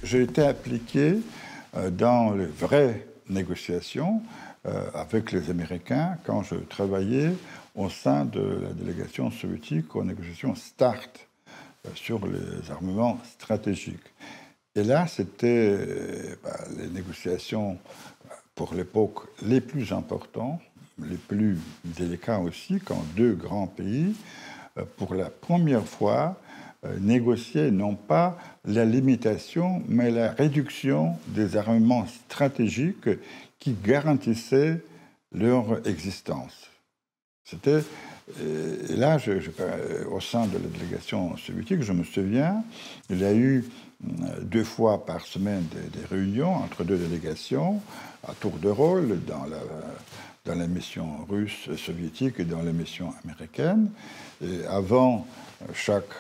j'ai été impliqué dans les vraies négociations avec les Américains quand je travaillais au sein de la délégation soviétique aux négociations START sur les armements stratégiques. Et là, c'était les négociations pour l'époque les plus importantes, les plus délicats aussi, quand deux grands pays, pour la première fois, négociaient non pas la limitation, mais la réduction des armements stratégiques qui garantissaient leur existence. C'était et là, au sein de la délégation soviétique, je me souviens, il y a eu 2 fois par semaine des réunions entre deux délégations à tour de rôle dans la mission russe soviétique et dans la mission américaine. Et avant chaque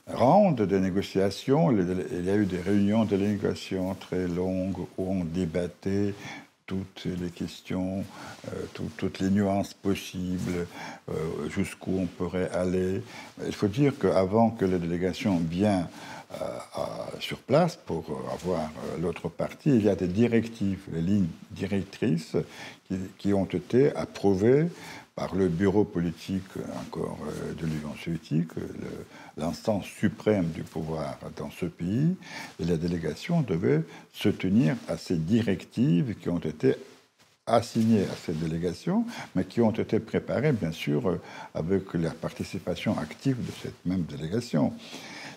round de négociations, il y a eu des réunions de négociation très longues où on débattait toutes les questions, toutes les nuances possibles, jusqu'où on pourrait aller. Il faut dire qu'avant que la délégation vienne sur place pour avoir l'autre partie, il y a des directives, les lignes directrices qui ont été approuvées par le bureau politique encore de l'Union soviétique, l'instance suprême du pouvoir dans ce pays, et la délégation devait se tenir à ces directives qui ont été assignées à cette délégation, mais qui ont été préparées, bien sûr, avec la participation active de cette même délégation.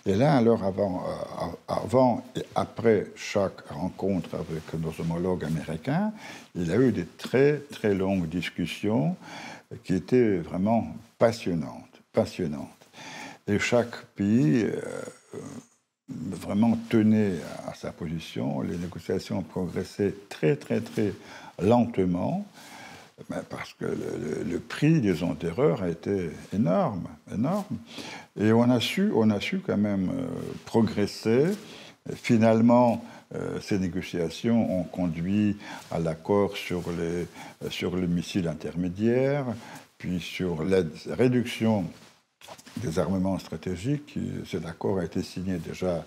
Et là, alors, avant et après chaque rencontre avec nos homologues américains, il y a eu des très, très longues discussions qui étaient vraiment passionnantes. Et chaque pays vraiment tenait à sa position. Les négociations progressaient très, très, très lentement, parce que le prix, disons, d'erreur a été énorme. Et on a su quand même progresser. Finalement, ces négociations ont conduit à l'accord sur le missile intermédiaire, puis sur la réduction des armements stratégiques. Cet accord a été signé déjà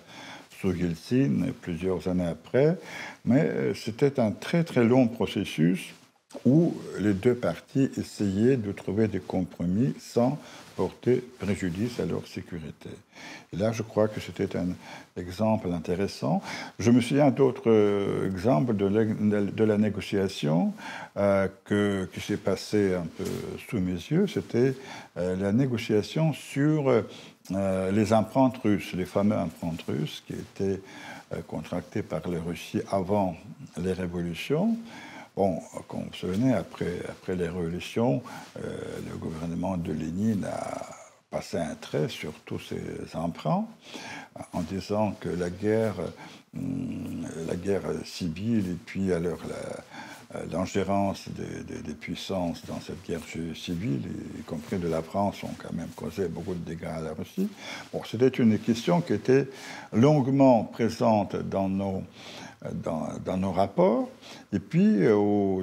sous Yeltsin plusieurs années après, mais c'était un très très long processus où les deux parties essayaient de trouver des compromis sans porter préjudice à leur sécurité. Et là, je crois que c'était un exemple intéressant. Je me souviens d'autres exemples de la négociation qui s'est passée un peu sous mes yeux. C'était la négociation sur les empreintes russes, les fameux empreintes russes qui étaient contractées par la Russie avant les révolutions. Bon, comme vous vous souvenez, après les révolutions, le gouvernement de Lénine a passé un trait sur tous ces emprunts en disant que la guerre civile et puis alors l'ingérence des puissances dans cette guerre civile, y compris de la France, ont quand même causé beaucoup de dégâts à la Russie. Bon, c'était une question qui était longuement présente dans nos rapports. Et puis,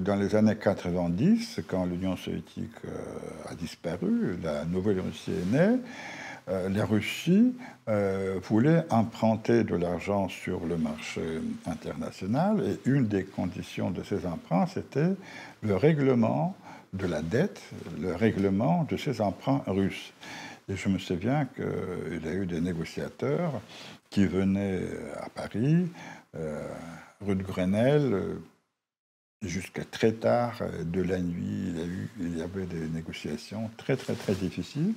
dans les années 90, quand l'Union soviétique a disparu, la nouvelle Russie est née, la Russie voulait emprunter de l'argent sur le marché international, et une des conditions de ces emprunts, c'était le règlement de la dette, le règlement de ces emprunts russes. Et je me souviens qu'il y a eu des négociateurs qui venaient à Paris, rue de Grenelle, jusqu'à très tard de la nuit. Il y avait des négociations très, très, très difficiles.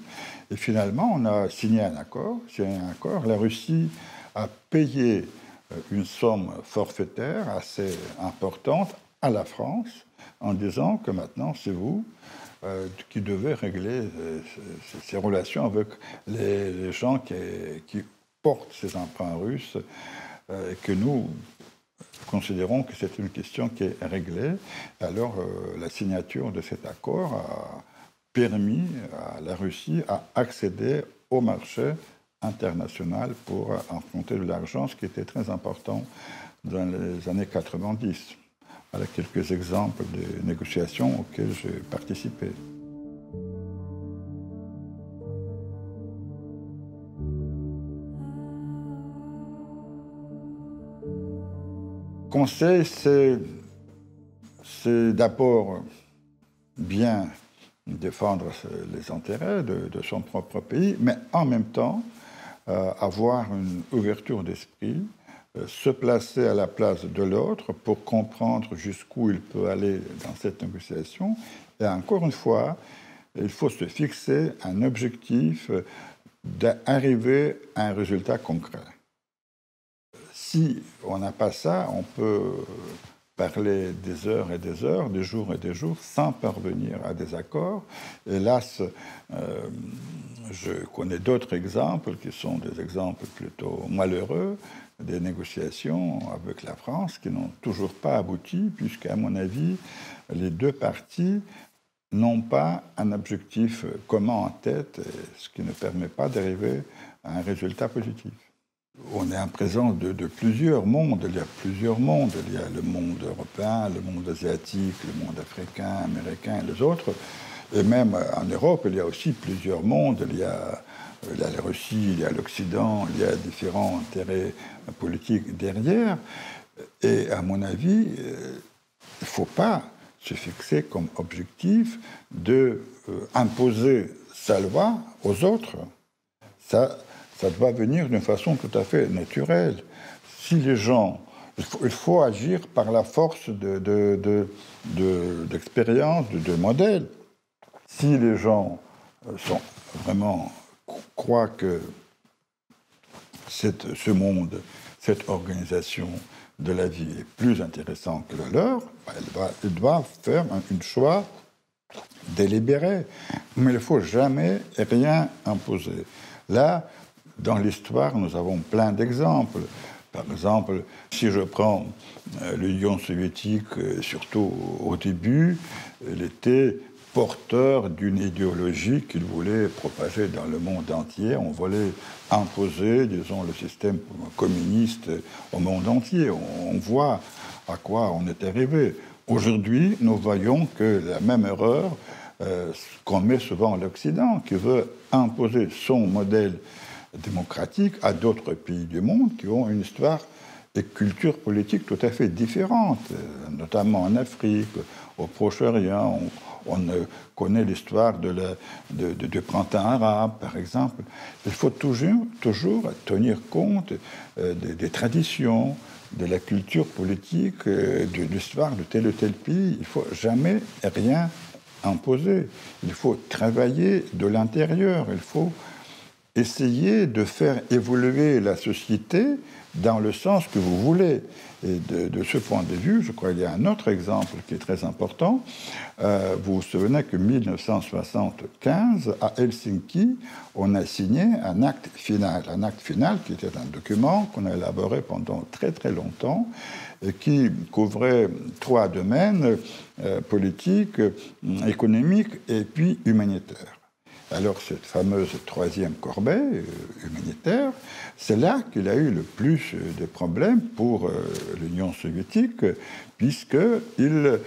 Et finalement, on a signé un accord. La Russie a payé une somme forfaitaire assez importante à la France en disant que maintenant, c'est vous qui devez régler ces relations avec les gens qui portent ces emprunts russes, et que nous considérons que c'est une question qui est réglée. Alors, la signature de cet accord a permis à la Russie à accéder au marché international pour emprunter de l'argent, ce qui était très important dans les années 90. Voilà quelques exemples de négociations auxquelles j'ai participé. conseil, c'est d'abord bien défendre les intérêts de son propre pays, mais en même temps avoir une ouverture d'esprit, se placer à la place de l'autre pour comprendre jusqu'où il peut aller dans cette négociation. Et encore une fois, il faut se fixer un objectif d'arriver à un résultat concret. Si on n'a pas ça, on peut parler des heures et des heures, des jours et des jours, sans parvenir à des accords. Hélas, je connais d'autres exemples qui sont des exemples plutôt malheureux, des négociations avec la France qui n'ont toujours pas abouti, puisqu'à mon avis, les deux parties n'ont pas un objectif commun en tête, ce qui ne permet pas d'arriver à un résultat positif. On est en présence de plusieurs mondes. Il y a plusieurs mondes. Il y a le monde européen, le monde asiatique, le monde africain, américain et les autres. Et même en Europe, il y a aussi plusieurs mondes. Il y a la Russie, il y a l'Occident, il y a différents intérêts politiques derrière. Et à mon avis, il ne faut pas se fixer comme objectif d'imposer sa loi aux autres. Ça doit venir d'une façon tout à fait naturelle. Si les gens... Il faut agir par la force d'expérience, de modèle. Si les gens croient que ce monde, cette organisation de la vie est plus intéressante que le leur, ils doivent faire un choix délibéré. Mais il ne faut jamais rien imposer. Là, dans l'histoire, nous avons plein d'exemples. Par exemple, si je prends l'Union soviétique, surtout au début, elle était porteur d'une idéologie qu'il voulait propager dans le monde entier. On voulait imposer, disons, le système communiste au monde entier. On voit à quoi on est arrivé. Aujourd'hui, nous voyons que la même erreur commet souvent l'Occident, qui veut imposer son modèle démocratique à d'autres pays du monde qui ont une histoire et culture politique tout à fait différentes, notamment en Afrique, au Proche-Orient. On connaît l'histoire du printemps arabe, par exemple. Il faut toujours tenir compte des traditions, de la culture politique, de l'histoire de tel ou tel pays. Il ne faut jamais rien imposer. Il faut travailler de l'intérieur. Il faut essayer de faire évoluer la société dans le sens que vous voulez. Et de ce point de vue, je crois qu'il y a un autre exemple qui est très important. Vous vous souvenez que 1975, à Helsinki, on a signé un acte final. Un acte final qui était un document qu'on a élaboré pendant très très longtemps et qui couvrait 3 domaines, politique, économique et puis humanitaire. Alors, cette fameuse 3e corbeille humanitaire, c'est là qu'il a eu le plus de problèmes pour l'Union soviétique, puisqu'il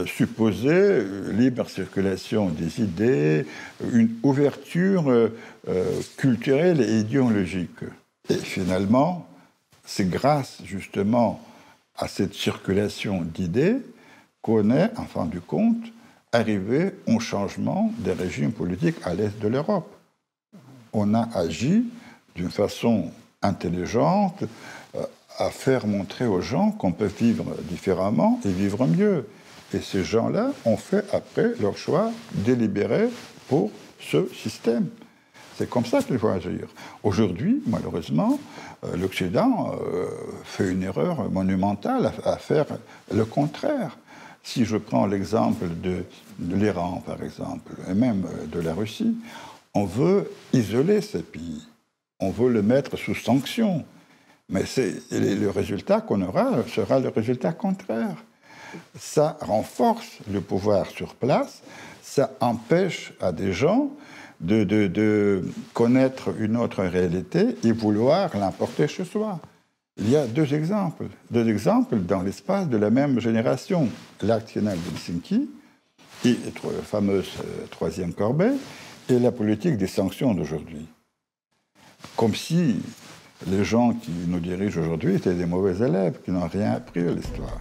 supposait libre circulation des idées, une ouverture culturelle et idéologique. Et finalement, c'est grâce justement à cette circulation d'idées qu'on est, en fin de compte, arrivé au changement des régimes politiques à l'est de l'Europe. On a agi d'une façon intelligente à faire montrer aux gens qu'on peut vivre différemment et vivre mieux. Et ces gens-là ont fait après leur choix délibéré pour ce système. C'est comme ça qu'il faut agir. Aujourd'hui, malheureusement, l'Occident fait une erreur monumentale à faire le contraire. Si je prends l'exemple de l'Iran, par exemple, et même de la Russie, on veut isoler ce pays. On veut le mettre sous sanction. Mais le résultat qu'on aura sera le résultat contraire. Ça renforce le pouvoir sur place, ça empêche à des gens de connaître une autre réalité et vouloir l'importer chez soi. Il y a deux exemples dans l'espace de la même génération. L'acte final d'Helsinki, et la fameuse 3e corbeille, et la politique des sanctions d'aujourd'hui. Comme si les gens qui nous dirigent aujourd'hui étaient des mauvais élèves, qui n'ont rien appris à l'histoire.